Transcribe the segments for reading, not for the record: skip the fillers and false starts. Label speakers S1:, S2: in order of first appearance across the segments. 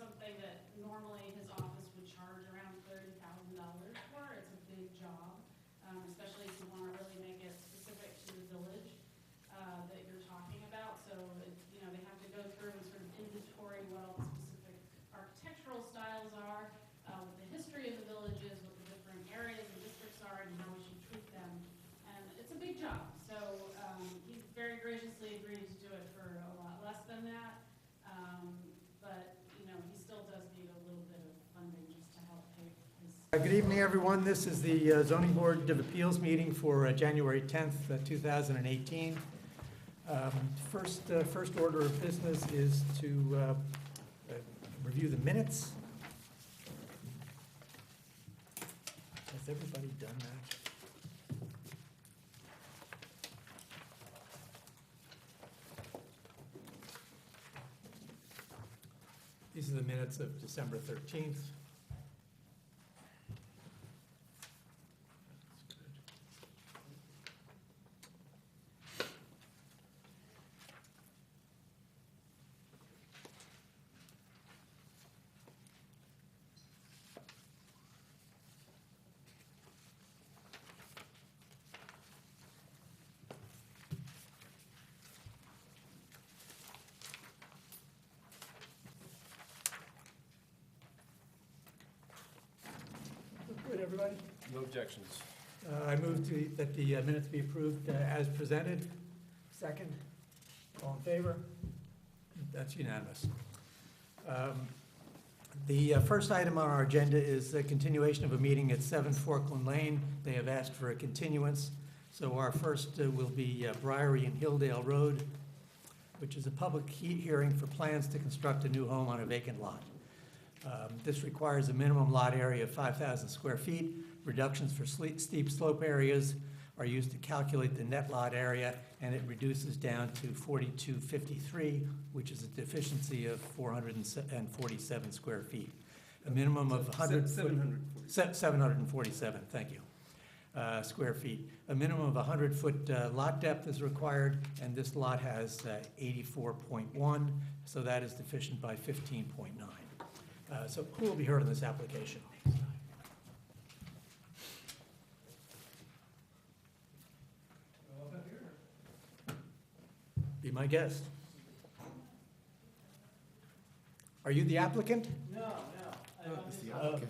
S1: something that normally his office would charge around $30,000 for. It's a big job, especially if you want to really make it specific to the village that you're talking about. So, they have to go through and sort of inventory what all the specific architectural styles are, what the history of the village is, what the different areas and districts are, and how we should treat them. And it's a big job. So he very graciously agreed to do it for a lot less than that. But, he still does need a little bit of funding just to help pay his.
S2: Good evening, everyone. This is the Zoning Board of Appeals meeting for January 10th, 2018. First order of business is to review the minutes. Has everybody done that? These are the minutes of December 13th. Good, everybody?
S3: No objections.
S2: I move that the minutes be approved as presented. Second. All in favor? That's unanimous. The first item on our agenda is the continuation of a meeting at 7 Forkland Lane. They have asked for a continuance. So our first will be Briery and Hilldale Road, which is a public hearing for plans to construct a new home on a vacant lot. This requires a minimum lot area of 5,000 square feet. Reductions for steep slope areas are used to calculate the net lot area, and it reduces down to 4,253, which is a deficiency of 447 square feet. A minimum of 747, thank you, square feet. A minimum of 100-foot lot depth is required, and this lot has 84.1, so that is deficient by 15.9. So who will be heard on this application? Be my guest. Are you the applicant?
S1: No.
S3: Is the applicant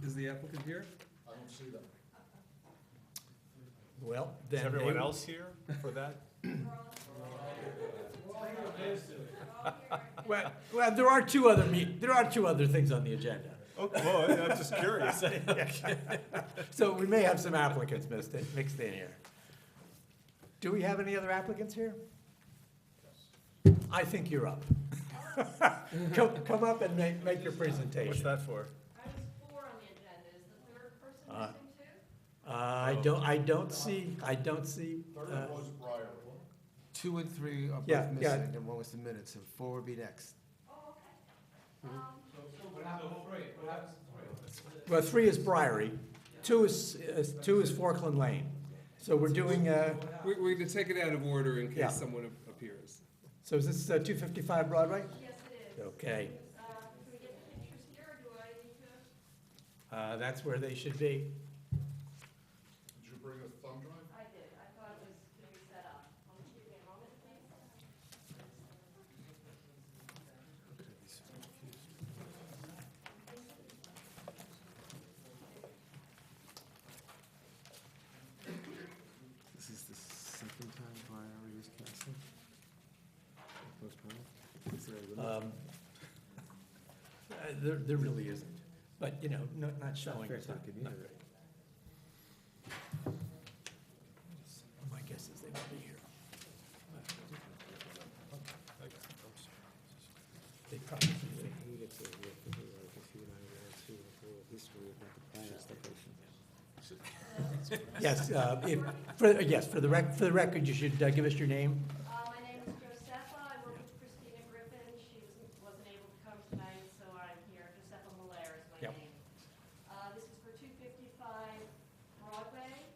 S3: is the applicant here?
S4: I don't see them.
S2: Well,
S3: Is
S2: then.
S3: everyone else here for that?
S2: Well, there are two other things on the agenda.
S3: Okay, well, I'm just curious.
S2: So we may have some applicants mixed in here. Do we have any other applicants here? I think you're up. Come up and make your presentation.
S3: What's that for?
S5: I was 4 on the agenda. Is the third person missing too?
S2: I don't see.
S4: Third was Briar.
S6: 2 and 3 are
S2: Yeah,
S6: both
S2: yeah.
S6: missing, and 1 was the minutes, and 4 will be next.
S5: Oh, okay.
S2: Well, 3 is Briery, 2 is Forkland Lane. So we're doing.
S7: We're going to take it out of order in
S2: Yeah.
S7: case someone appears.
S2: So is this 255 Broadway?
S5: Yes, it is.
S2: Okay,
S5: Can we get the pictures here, or do I need to?
S2: that's where they should be.
S4: Did you bring a thumb drive?
S5: I did. I thought it was going to be set up. Give me a moment, please.
S6: This is the second time Briar was canceled. Postponed. Is there a limit?
S2: There really isn't, but, not showing.
S6: Fair talking either.
S2: My guess is they will be here. They probably will.
S6: We get to work with it, like, if you and I were to the whole history of what the plan is.
S2: Yes, for the record, you should give us your name.
S5: My name is Josepha. I work with Christina Griffin. She wasn't able to come tonight, so I'm here. Josepha Malaire is my
S2: Yep.
S5: name. This is for 255 Broadway.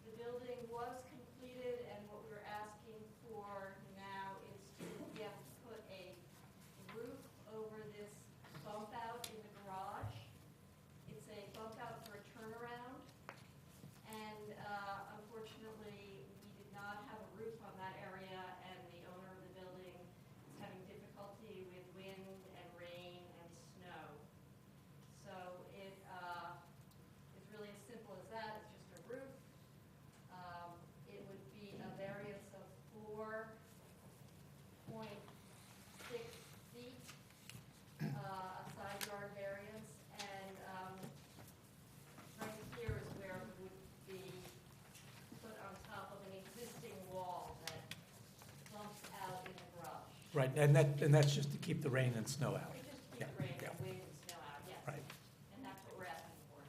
S5: The building was completed, and what we were asking for now is to be able to put a roof over
S2: Right, and that's just to keep the rain and snow out.
S5: It's just to
S2: Yeah,
S5: keep the rain
S2: yeah.
S5: and wind and snow out, yes.
S2: Right.
S5: And that's what we're asking for.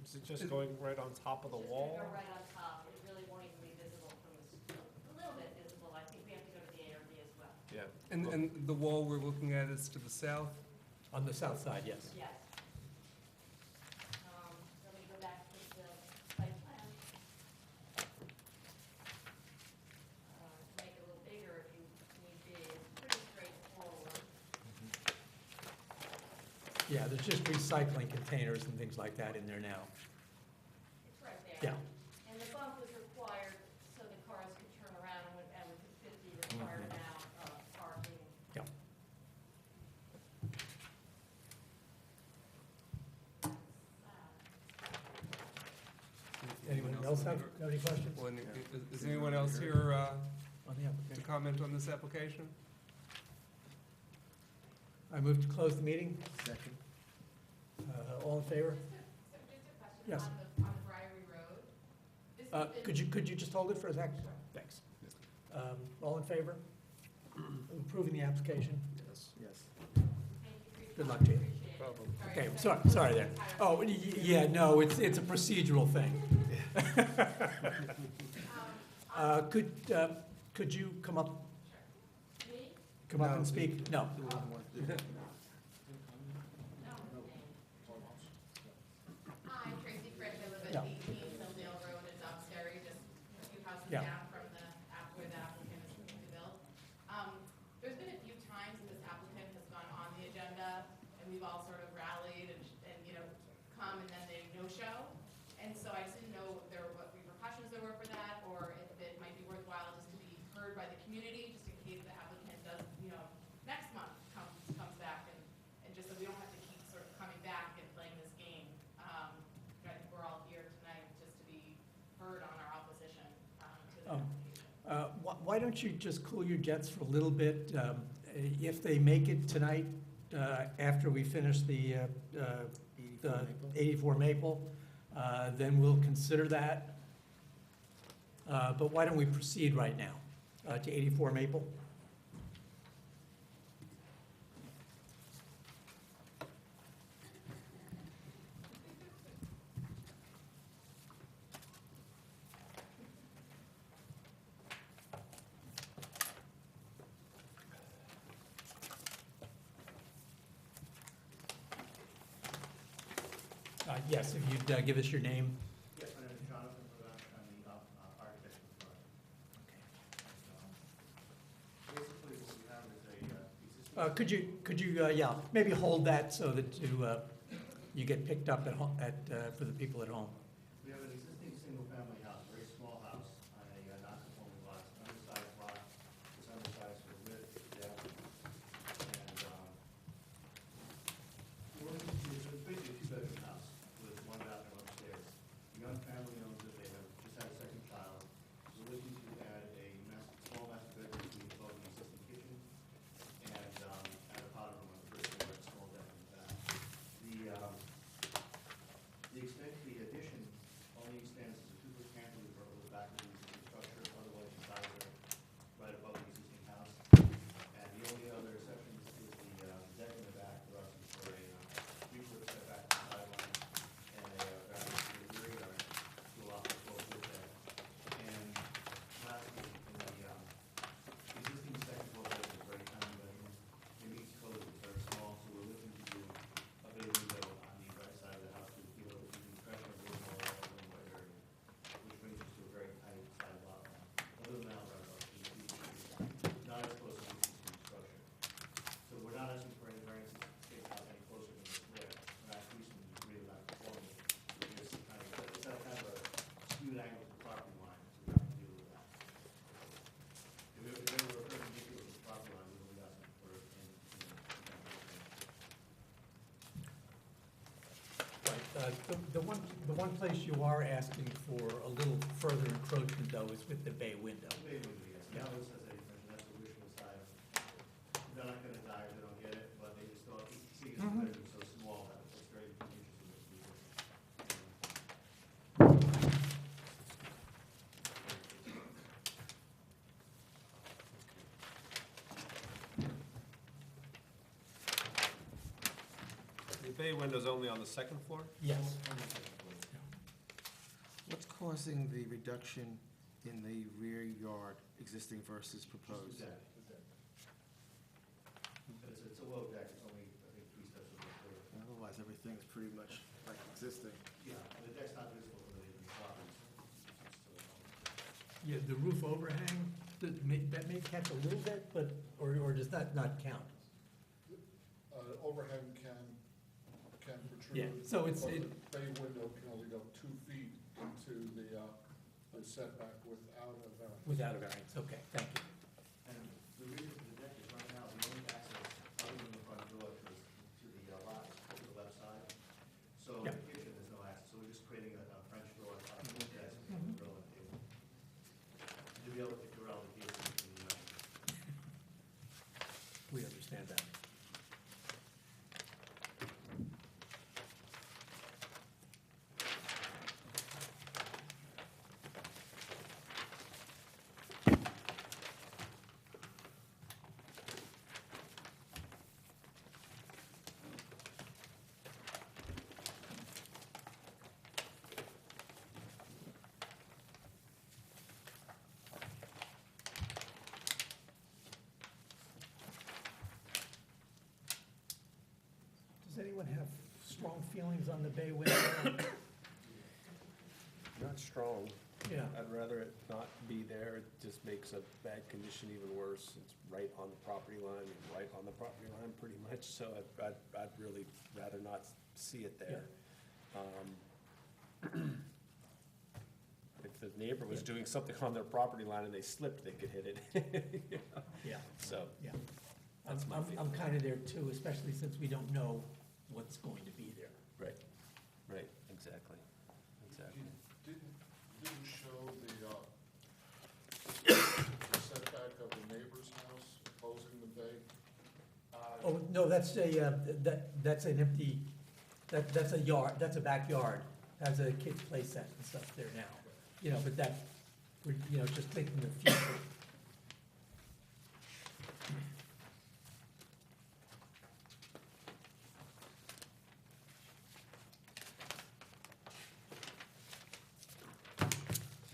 S6: Is it just going right on top of the
S5: It's
S6: wall?
S5: just gonna go right on top, it really won't even be visible from the, a little bit visible, I think we have to go to the ARB as well.
S6: Yeah.
S7: And the wall we're looking at is to the south?
S2: On the south side, yes.
S5: Yes. Let me go back to the site plan. To make it a little bigger if you need be, it's pretty straightforward.
S2: Yeah, there's just recycling containers and things like that in there now.
S5: It's right there.
S2: Yeah.
S5: And the bump was required so the cars could turn around and with the 50 required amount of parking.
S2: Yeah. Anyone else have any questions
S7: Well, is anyone else here
S2: on the
S7: to
S2: application?
S7: comment on this application?
S2: I move to close the meeting.
S6: Second.
S2: All in favor?
S8: Just a question
S2: Yes.
S8: on the Briary Road. This has been-
S2: Could you just hold it for a sec? Thanks. All in favor? Approving the application?
S6: Yes. Yes.
S5: Thank you for your
S2: Good luck
S5: time.
S2: to you.
S5: Appreciate it.
S6: Problem.
S2: Okay, sorry there. Oh, yeah, no, it's a procedural thing. Could you come up
S5: Me?
S2: and speak? No.
S8: Hi, Tracy Frisch, I live
S2: Yeah.
S8: at 18 Hilldale Road in Duxbury, just a few houses
S2: Yeah.
S8: down from where the applicant is looking to build. There's been a few times that this applicant has gone on the agenda, and we've all sort of rallied and, come, and then they no-show. And so I just didn't know what repercussions there were for that, or if it might be worthwhile just to be heard by the community, just in case the applicant does, next month comes back, and just so we don't have to keep sort of coming back and playing this game. I think we're all here tonight just to be heard on our opposition to the
S2: Oh.
S8: application.
S2: Why don't you just cool your jets for a little bit? If they make it tonight, after we finish the 84 Maple, then we'll consider that. But why don't we proceed right now to 84 Maple? Yes, if you'd give us your name.
S9: Yes, my name is Jonathan Product, I'm the architect of the project. Basically, what we have is a existing.
S2: Could you, yeah, maybe hold that so that you get picked up for the people at home.
S9: We have an existing single-family house, very small house, on a non-conforming lot, it's an undersized lot, it's undersized for width, depth, and, it's basically a two-bedroom house with one bathroom upstairs. The young family owns it, they have just had a second child, we're looking to add a small master bedroom suite above the existing kitchen, and, add a powder room on the first floor, and a small deck in the back. The addition only extends as a two-foot cantilever over the back of the existing structure, otherwise the sides are right above the existing house. And the only other exception is the deck in the back for us is for a 3-foot setback to the sideline and a variance to the rear yard to allow for 12-foot deck. And lastly, in the existing second floor bedroom is a very tiny bedroom. It meets code, it's very small, so we're looking to do a bay window on the right side of the house to feel the pressure of the more wide area, which brings us to a very tight side lot line. Other than that, we're not as close as the existing structure. So we're not asking for any variances to take out any closer than this there. We're not increasing the degree of non-conformity. We're just kind of, it's at kind of a skewed angle to the property line, so we have to deal with that. If it were perpendicular to the property line, we would be asking for it in.
S2: Right, the one place you are asking for a little further encroachment though is with the bay window.
S9: Maybe we do, yes. Now this has a mention, that's a wish list item. They're not gonna die if they don't get it, but they just thought, see, it's
S2: Mhm.
S9: so small that it's very interesting to people.
S6: bay window's only on the second floor?
S2: Yes.
S6: What's causing the reduction in the rear yard, existing versus proposed?
S9: Just the deck. It's a low deck, it's only, I think, 3 steps of the floor.
S6: Otherwise, everything's pretty much like existing.
S9: Yeah, and the deck's not visible from the neighboring properties.
S2: Yeah, the roof overhang, that may catch a little bit, but, or does that not count?
S4: Overhang can protrude.
S2: Yeah, so it's,
S4: but
S2: it,
S4: the bay window can only go 2 feet into the setback without a variance.
S2: without a variance, okay, thank you.
S9: And the reason for the deck is right now, the only access other than the front door to the lot is to the left side. So in
S2: Yeah.
S9: the kitchen, there's no access, so we're just creating a French door on top of the desk, so we can grill and table. To be able to corral the kids in the night.
S2: We understand that. Does anyone have strong feelings on the bay window?
S6: Not strong.
S2: Yeah,
S6: I'd rather it not be there. It just makes a bad condition even worse. It's right on the property line, pretty much, so I'd really rather not see it there. If the neighbor was doing something on their property line and they slipped, they could hit it.
S2: yeah,
S6: So,
S2: yeah.
S6: That's my
S2: I'm
S6: feeling.
S2: kind of there too, especially since we don't know what's going to be there.
S6: right, exactly.
S4: Didn't show the setback of the neighbor's house opposing the bay.
S2: Oh, no, that's that's an empty, that's a yard, that's a backyard, has a kid's play set and stuff there now. You know, but that, we're, just thinking the future.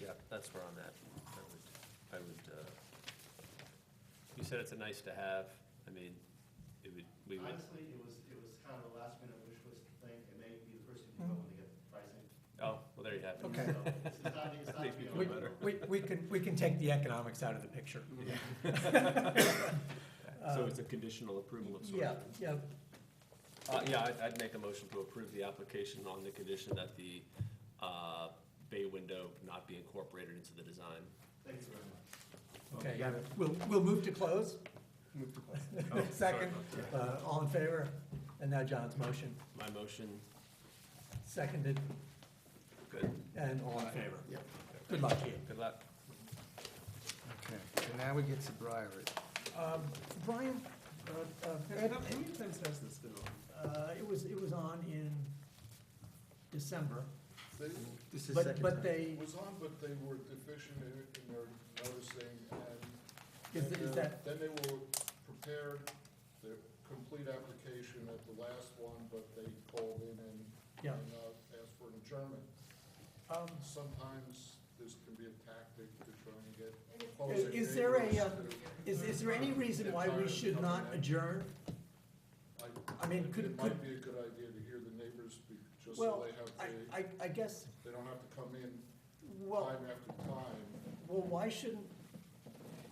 S6: Yeah, that's where I'm at. You said it's a nice to have. I mean, we would,
S9: Honestly, it was kind of a last minute wish list thing, it may be the first thing you go when they get pricing.
S6: oh, well, there you have it.
S2: Okay.
S9: So it's not
S6: That makes me
S9: to
S6: feel
S9: be
S6: better.
S2: We can take the economics out of the picture.
S6: So it's a conditional approval of sorts?
S2: Yeah,
S6: Yeah, I'd make a motion to approve the application on the condition that the bay window not be incorporated into the design.
S9: Thank you very much.
S2: okay, we'll move to close.
S7: Move to close.
S2: Second, all in favor? And now John's motion,
S6: My motion,
S2: seconded,
S6: good.
S2: and all in favor.
S6: Yep.
S2: Good luck to you.
S6: Good luck. Okay, and now we get to Briary.
S2: Brian,
S7: How many times has this been on?
S2: it was on in December,
S4: They,
S6: This is
S2: but
S6: second time.
S4: it was on, but they were deficient in their noticing, and
S2: that,
S4: then they were prepared the complete application at the last one, but they called in and
S2: Yeah.
S4: asked for an adjournment. Sometimes this can be a tactic to try and get opposing
S2: Is there a,
S4: neighbors to-
S2: is there any reason why we should not adjourn? I mean, could-
S4: It might be a good idea to hear the neighbors, just so
S2: Well,
S4: they have,
S2: I guess,
S4: they don't have to come in
S2: well,
S4: time after time.
S2: why shouldn't,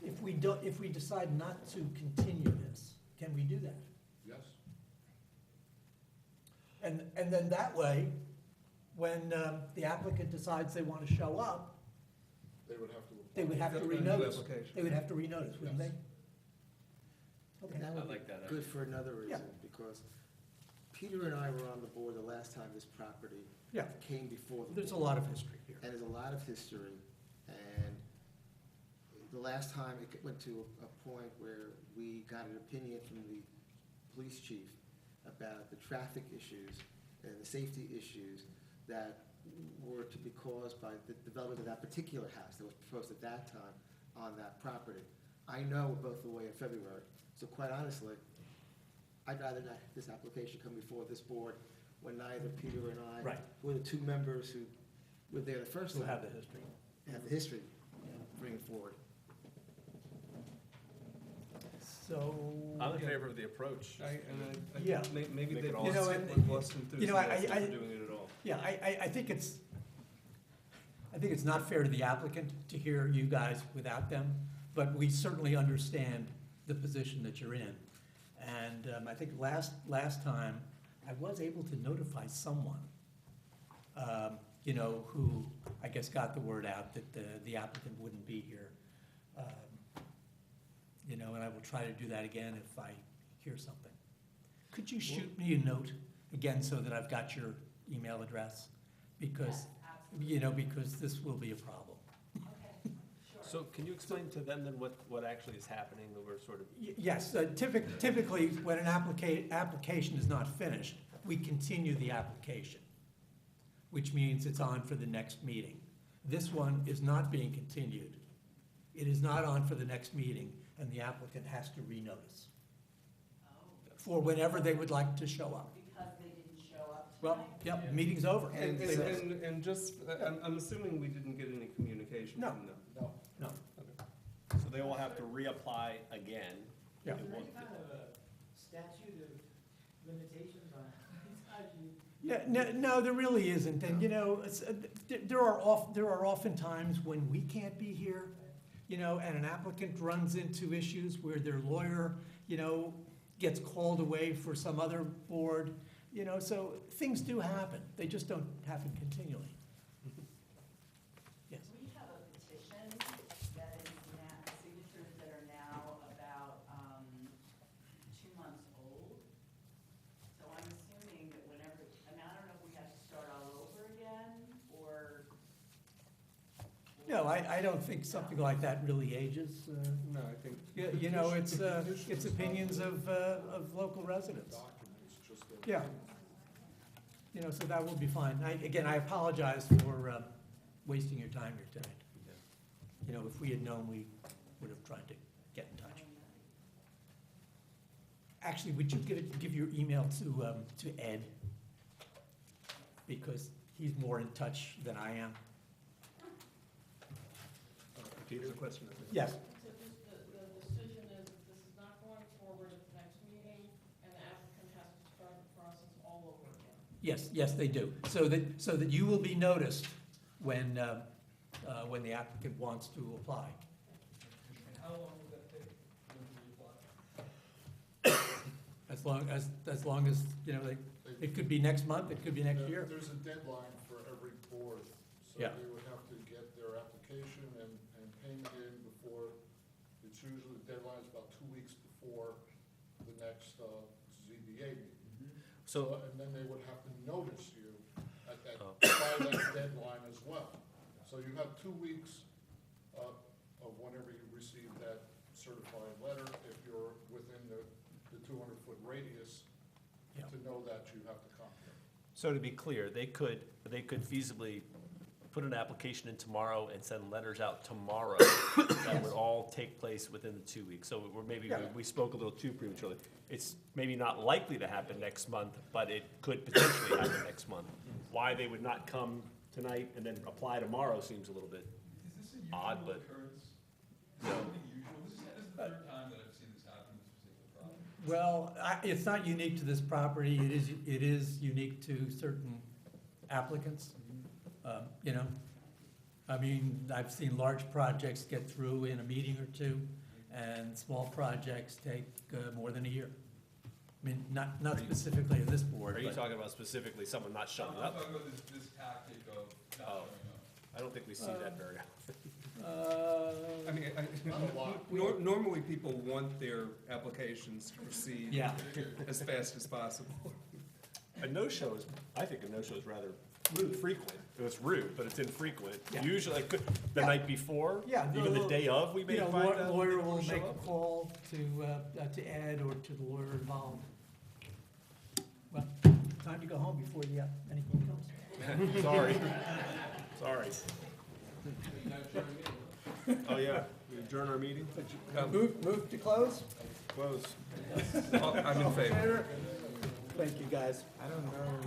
S2: if we decide not to continue this, can we do that?
S4: Yes?
S2: And then that way, when the applicant decides they want to show up,
S4: They would have to.
S2: they would have to
S7: A new
S2: renotice.
S7: application.
S2: They would have to renotice, wouldn't they?
S4: Yes.
S2: Okay.
S6: And that I would like be that good for another
S2: Yeah.
S6: reason, because Peter and I were on the board the last time this property
S2: Yeah,
S6: came before the board.
S2: there's a lot of history here.
S6: And there's a lot of history, and the last time it went to a point where we got an opinion from the police chief about the traffic issues and the safety issues that were to be caused by the development of that particular house that was proposed at that time on that property. I know we're both away in February, so quite honestly, I'd rather not have this application come before this board when neither Peter and I,
S2: Right.
S6: who are the two members who were there the first
S2: Who
S6: time,
S2: have the history.
S6: have the history, bring it forward.
S2: So.
S3: I'm in favor of the approach.
S7: I
S2: Yeah.
S7: think maybe
S3: Make
S7: they
S3: it all-
S2: You know,
S7: lost
S2: and-
S7: lost
S2: you know, I-
S7: enthusiasm
S2: I-
S7: for doing it at all.
S2: Yeah, I think it's not fair to the applicant to hear you guys without them, but we certainly understand the position that you're in. And I think last time, I was able to notify someone, you know, who, I guess, got the word out that the applicant wouldn't be here. You know, and I will try to do that again if I hear something. Could you shoot me a note again so that I've got your email address? Because, you know, because this will be a problem.
S5: Okay, sure.
S10: So can you explain to them then what actually is happening, that we're sort of,
S2: Yes, typically, when an application is not finished, we continue the application, which means it's on for the next meeting. This one is not being continued. It is not on for the next meeting, and the applicant has to renotice for whenever they would like to show up.
S5: Because they didn't show up
S2: Well,
S5: tonight?
S2: yep, meeting's over.
S7: And just, I'm assuming we didn't get any communication
S2: No.
S7: from them.
S4: No,
S2: No,
S10: so they will have to reapply again?
S2: Yeah.
S10: It won't-
S11: Kind of a statute of limitations on how you.
S2: yeah, no, there really isn't, and you know, there are often times when we can't be here, you know, and an applicant runs into issues where their lawyer, you know, gets called away for some other board, you know, so things do happen, they just don't happen continually. Yes,
S12: We have a petition that is now, signatures that are now about 2 months old. So I'm assuming that whenever, I mean, I don't know if we have to start all over again, or.
S2: no, I don't think something like that really ages,
S7: No, I think,
S2: you know, it's opinions of local residents.
S4: documents, just a.
S2: Yeah. You know, so that will be fine. Again, I apologize for wasting your time here tonight. You know, if we had known, we would have tried to get in touch. Actually, would you give your email to Ed? Because he's more in touch than I am.
S7: Peter's a question.
S2: Yes,
S1: So the decision is that this is not going forward at the next meeting, and the applicant has to start the process all over again.
S2: yes, they do. So that you will be noticed when the applicant wants to apply.
S11: And how long will that take? When do you apply?
S2: As long as, you know, it could be next month, it could be next year.
S4: There's a deadline for every board, so
S2: Yeah.
S4: they would have to get their application and payment in before, it's usually, the deadline is about 2 weeks before the next ZBA meeting.
S10: So,
S4: And then they would have to notice you at that,
S10: Oh.
S4: by that deadline as well. So you have 2 weeks of whenever you receive that certified letter, if you're within the 200-foot radius,
S2: Yeah.
S4: to know that you have to come here.
S10: so to be clear, they could feasibly put an application in tomorrow and send letters out tomorrow that would all take place within the 2 weeks. So
S2: Yeah.
S10: we spoke a little too prematurely. It's maybe not likely to happen next month, but it could potentially happen next month. Why they would not come tonight and then apply tomorrow seems a little bit
S3: Is this a
S10: odd,
S3: usual
S10: but
S3: occurrence? Is this something usual? This is the third time that I've seen this happen in this particular property.
S2: Well, it's not unique to this property, it is unique to certain applicants, you know. I mean, I've seen large projects get through in a meeting or two, and small projects take more than a year. I mean, not specifically in this board,
S10: are you
S2: but,
S10: talking about specifically someone not showing
S3: I'm
S10: up?
S3: talking about this tactic of not
S10: Oh.
S3: showing up.
S10: I don't think we see that very often.
S7: I mean,
S4: Not a lot.
S7: normally people want their applications to proceed
S2: yeah.
S7: as fast as possible.
S10: A no-show is, I think a no-show is rather frequent. It's rude, but it's infrequent.
S2: Yeah.
S10: Usually, the
S2: Yeah.
S10: night before,
S2: Yeah,
S10: even the
S2: no,
S10: day of, we may
S2: You know,
S10: find out.
S2: lawyer
S10: people
S2: will
S10: show
S2: make a
S10: up.
S2: call to Ed or to the lawyer involved. Well, time to go home before anything comes.
S10: Sorry. Sorry. Oh, yeah. We adjourn our meeting?
S2: Move to close?
S7: Close. I'm in favor.
S2: Thank you, guys.
S7: I don't know.